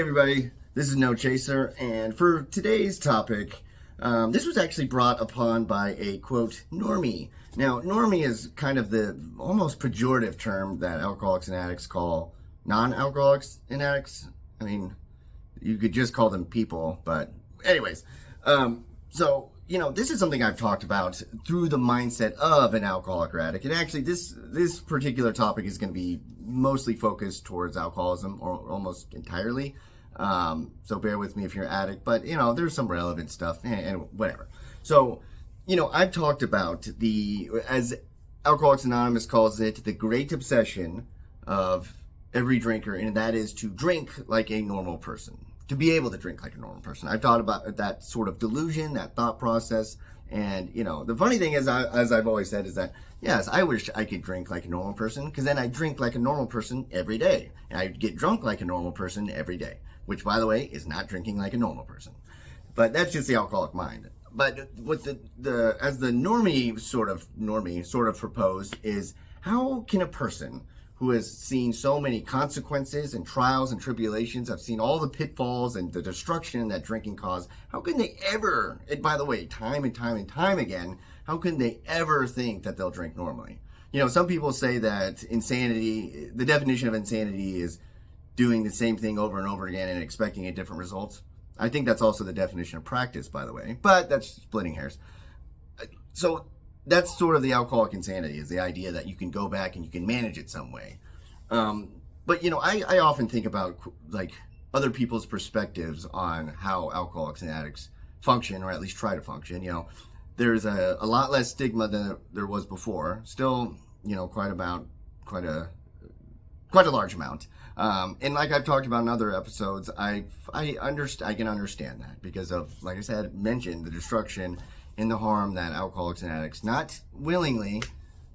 everybody, this is No Chaser, and for today's topic, this was actually brought upon by a, quote, Normie. Now, Normie is kind of the almost pejorative term that alcoholics and addicts call non-alcoholics and addicts. I mean, you could just call them people, but anyways. This is something I've talked about through the mindset of an alcoholic or addict. And actually, this particular topic is going to be mostly focused towards alcoholism, or almost entirely. So bear with me if you're an addict, but there's some relevant stuff and whatever. So, I've talked about as Alcoholics Anonymous calls it, the great obsession of every drinker, and that is to drink like a normal person. To be able to drink like a normal person. I've thought about that sort of delusion, that thought process. And, the funny thing is, as I've always said, is that, yes, I wish I could drink like a normal person, because then I drink like a normal person every day. And I get drunk like a normal person every day, which, by the way, is not drinking like a normal person. But that's just the alcoholic mind. But what as the normie sort of proposed is, how can a person who has seen so many consequences and trials and tribulations, have seen all the pitfalls and the destruction that drinking caused, how can they ever, and by the way, time and time again, how can they ever think that they'll drink normally? Some people say that insanity, the definition of insanity is doing the same thing over and over again and expecting a different results. I think that's also the definition of practice, by the way, but that's splitting hairs. So that's sort of the alcoholic insanity, is the idea that you can go back and you can manage it some way. But I often think about like other people's perspectives on how alcoholics and addicts function, or at least try to function. There's a lot less stigma than there was before. Still, quite a large amount. And like I've talked about in other episodes, I can understand that because of, like I said, mentioned the destruction and the harm that alcoholics and addicts, not willingly,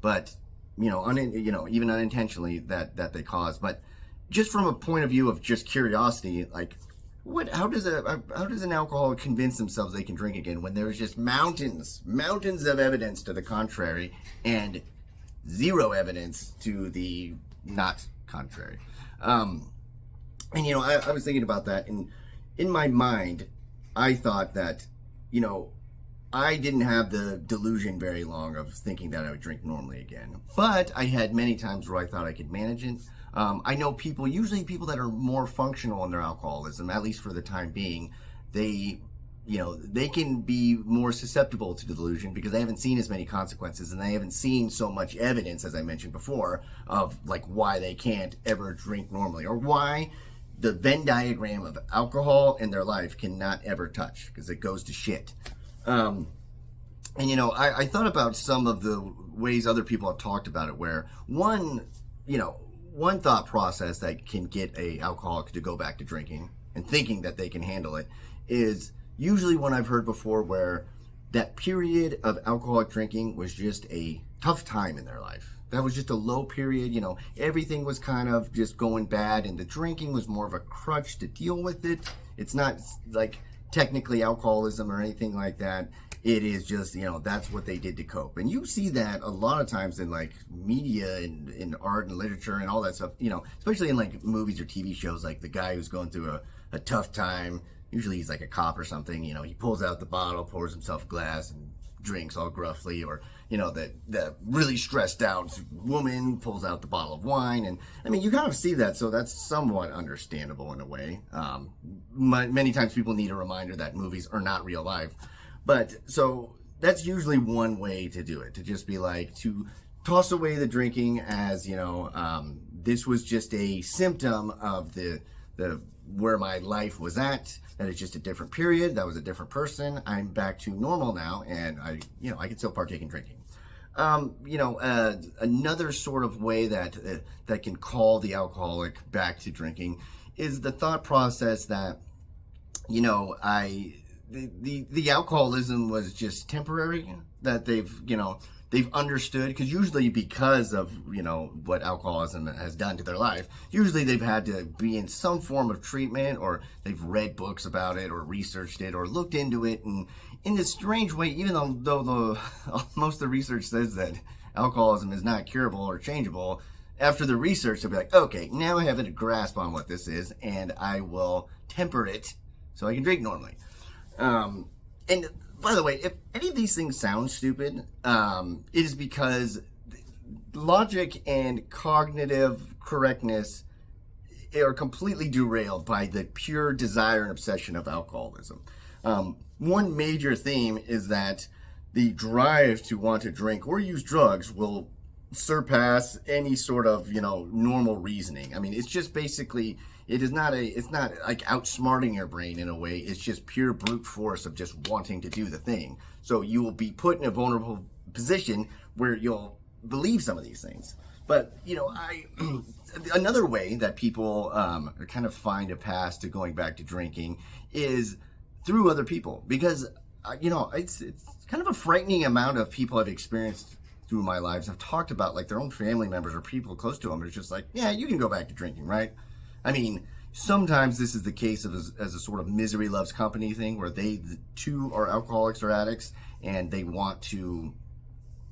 but even unintentionally, that they cause. But just from a point of view of just curiosity, like how does an alcoholic convince themselves they can drink again when there's just mountains of evidence to the contrary and zero evidence to the not contrary? I was thinking about that, and in my mind, I thought that I didn't have the delusion very long of thinking that I would drink normally again. But I had many times where I thought I could manage it. I know usually people that are more functional in their alcoholism, at least for the time being, they can be more susceptible to delusion because they haven't seen as many consequences and they haven't seen so much evidence, as I mentioned before, of like why they can't ever drink normally, or why the Venn diagram of alcohol in their life cannot ever touch because it goes to shit. I thought about some of the ways other people have talked about it, where one thought process that can get a alcoholic to go back to drinking and thinking that they can handle it is usually one I've heard before, where that period of alcoholic drinking was just a tough time in their life. That was just a low period, everything was kind of just going bad, and the drinking was more of a crutch to deal with it. It's not like technically alcoholism or anything like that. It is just, that's what they did to cope. And you see that a lot of times in like media and in art and literature and all that stuff, especially in like movies or TV shows, like the guy who's going through a tough time. Usually he's like a cop or something, he pulls out the bottle, pours himself a glass and drinks all gruffly, or, the really stressed out woman pulls out the bottle of wine. And I mean, you kind of see that. So that's somewhat understandable in a way. Many times people need a reminder that movies are not real life. But so that's usually one way to do it, to just be like, to toss away the drinking as, this was just a symptom of the where my life was at, that it's just a different period, that was a different person, I'm back to normal now, and I can still partake in drinking. Another sort of way that can call the alcoholic back to drinking is the thought process that, the alcoholism was just temporary, that they've understood, because usually because of, what alcoholism has done to their life, usually they've had to be in some form of treatment, or they've read books about it, or researched it, or looked into it, and in this strange way, even though most of the research says that alcoholism is not curable or changeable, after the research, they'll be like, okay, now I have a grasp on what this is, and I will temper it so I can drink normally. And by the way, if any of these things sound stupid, it is because logic and cognitive correctness are completely derailed by the pure desire and obsession of alcoholism. One major theme is that the drive to want to drink or use drugs will surpass any sort of, normal reasoning. I mean, it's just basically, it's not like outsmarting your brain in a way. It's just pure brute force of just wanting to do the thing. So you will be put in a vulnerable position where you'll believe some of these things. But, another way that people kind of find a path to going back to drinking is through other people. Because, it's kind of a frightening amount of people I've experienced through my lives have talked about, like, their own family members or people close to them. It's just like, yeah, you can go back to drinking, right? I mean, sometimes this is the case of as a sort of misery loves company thing where they too are alcoholics or addicts and they want to,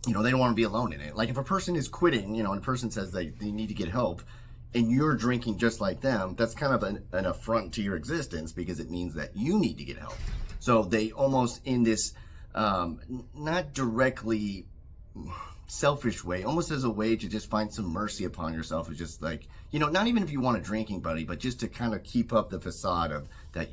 they don't want to be alone in it. Like if a person is quitting, and a person says they need to get help and you're drinking just like them, that's kind of an affront to your existence because it means that you need to get help. So they almost in this, not directly selfish way, almost as a way to just find some mercy upon yourself. It's just like, not even if you want a drinking buddy, but just to kind of keep up the facade of that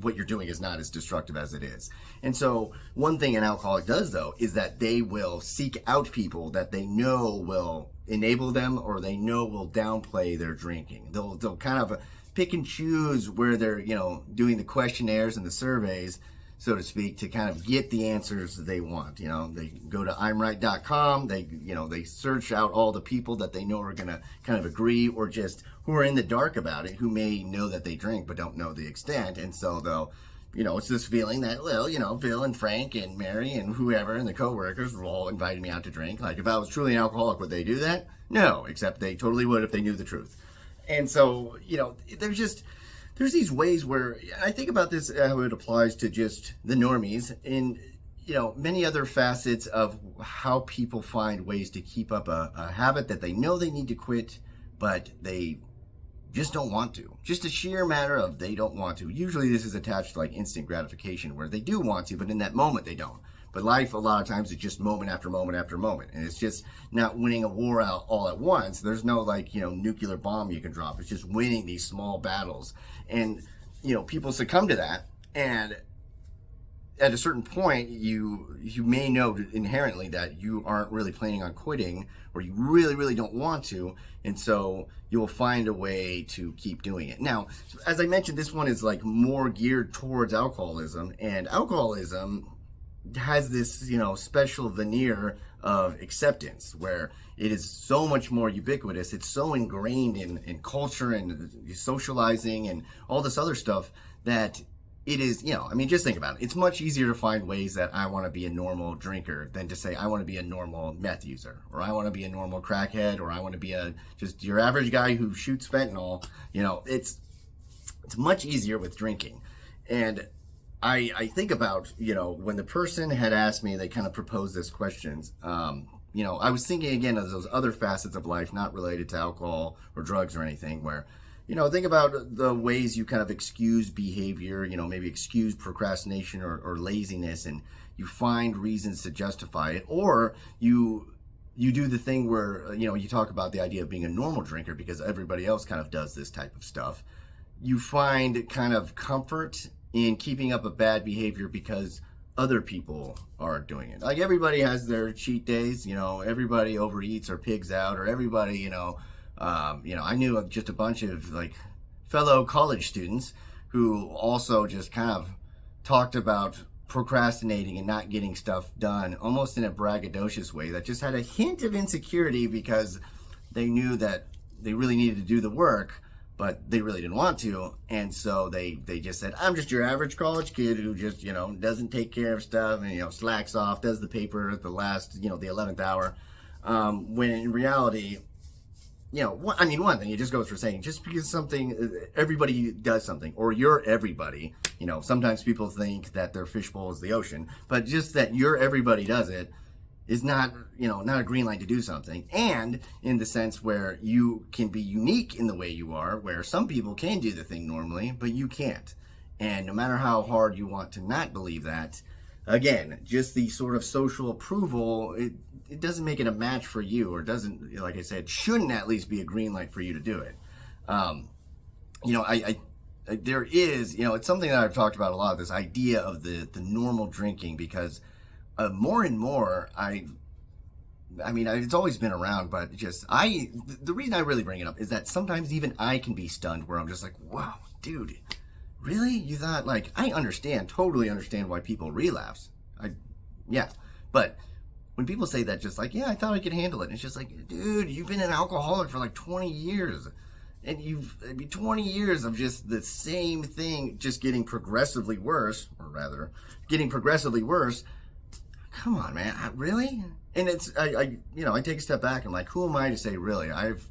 what you're doing is not as destructive as it is. And so one thing an alcoholic does though is that they will seek out people that they know will enable them or they know will downplay their drinking. They'll kind of pick and choose where they're, doing the questionnaires and the surveys, so to speak, to kind of get the answers that they want. They go to imright.com, they search out all the people that they know are going to kind of agree or just who are in the dark about it, who may know that they drink but don't know the extent. And so they'll, it's this feeling that, well, Bill and Frank and Mary and whoever and the coworkers were all inviting me out to drink. Like if I was truly an alcoholic, would they do that? No, except they totally would if they knew the truth. And so, there's these ways where I think about this, how it applies to just the normies and, many other facets of how people find ways to keep up a habit that they know they need to quit, but they just don't want to. Just a sheer matter of they don't want to. Usually this is attached to like instant gratification where they do want to, but in that moment they don't. But life, a lot of times, is just moment after moment after moment. And it's just not winning a war out all at once. There's no, nuclear bomb you can drop. It's just winning these small battles. And, people succumb to that. And at a certain point, you may know inherently that you aren't really planning on quitting or you really, really don't want to. And so you'll find a way to keep doing it. Now, as I mentioned, this one is, more geared towards alcoholism. And alcoholism has this, special veneer of acceptance where it is so much more ubiquitous. It's so ingrained in culture and socializing and all this other stuff that it is, just think about it. It's much easier to find ways that I want to be a normal drinker than to say I want to be a normal meth user or I want to be a normal crackhead or I want to be just your average guy who shoots fentanyl. It's much easier with drinking. And I think about, when the person had asked me, they kind of proposed this questions. I was thinking again of those other facets of life, not related to alcohol or drugs or anything, where, think about the ways you kind of excuse behavior, maybe excuse procrastination or laziness, and you find reasons to justify it, or you do the thing where, you talk about the idea of being a normal drinker because everybody else kind of does this type of stuff. You find kind of comfort in keeping up a bad behavior because other people are doing it. Like everybody has their cheat days, everybody overeats or pigs out, or everybody, I knew of just a bunch of fellow college students who also just kind of talked about procrastinating and not getting stuff done almost in a braggadocious way that just had a hint of insecurity because they knew that they really needed to do the work, but they really didn't want to. And so they just said, I'm just your average college kid who just, doesn't take care of stuff and, slacks off, does the paper at the last, the 11th hour. When in reality, one thing, it just goes for saying, just because everybody does something, or you're everybody, sometimes people think that their fishbowl is the ocean, but just that everybody does it is not, not a green light to do something. And in the sense where you can be unique in the way you are, where some people can do the thing normally, but you can't. And no matter how hard you want to not believe that, again, just the sort of social approval, it doesn't make it a match for you, or doesn't, like I said, shouldn't at least be a green light for you to do it. There is, it's something that I've talked about a lot, this idea of the normal drinking, because more and more, it's always been around, but the reason I really bring it up is that sometimes even I can be stunned, where I'm just like, wow, dude, really? You thought, like, I totally understand why people relapse. But when people say that, just like, yeah, I thought I could handle it, it's just like, dude, you've been an alcoholic for like 20 years. And 20 years of just the same thing, just getting progressively worse, or rather, getting progressively worse. Come on, man, really? And it's, I take a step back. I'm like, who am I to say really? I've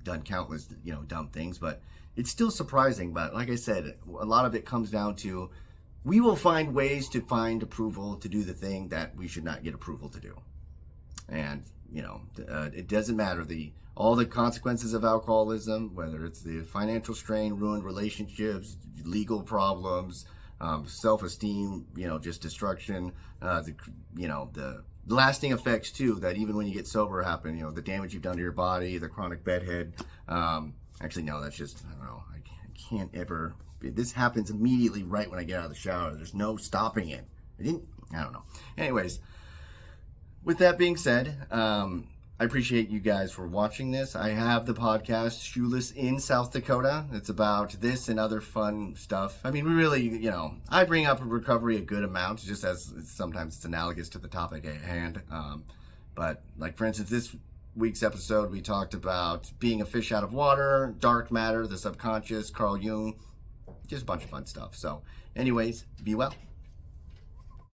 done countless, dumb things, but it's still surprising. But like I said, a lot of it comes down to, we will find ways to find approval to do the thing that we should not get approval to do. And, it doesn't matter all the consequences of alcoholism, whether it's the financial strain, ruined relationships, legal problems, self-esteem, just destruction, the lasting effects too, that even when you get sober happen, the damage you've done to your body, the chronic bedhead. Actually, no, that's just, I don't know. I can't ever, this happens immediately right when I get out of the shower. There's no stopping it. I don't know. Anyways, with that being said, I appreciate you guys for watching this. I have the podcast Shoeless in South Dakota. It's about this and other fun stuff. We really, I bring up recovery a good amount, just as sometimes it's analogous to the topic at hand. But like, for instance, this week's episode, we talked about being a fish out of water, dark matter, the subconscious, Carl Jung, just a bunch of fun stuff. So anyways, be well.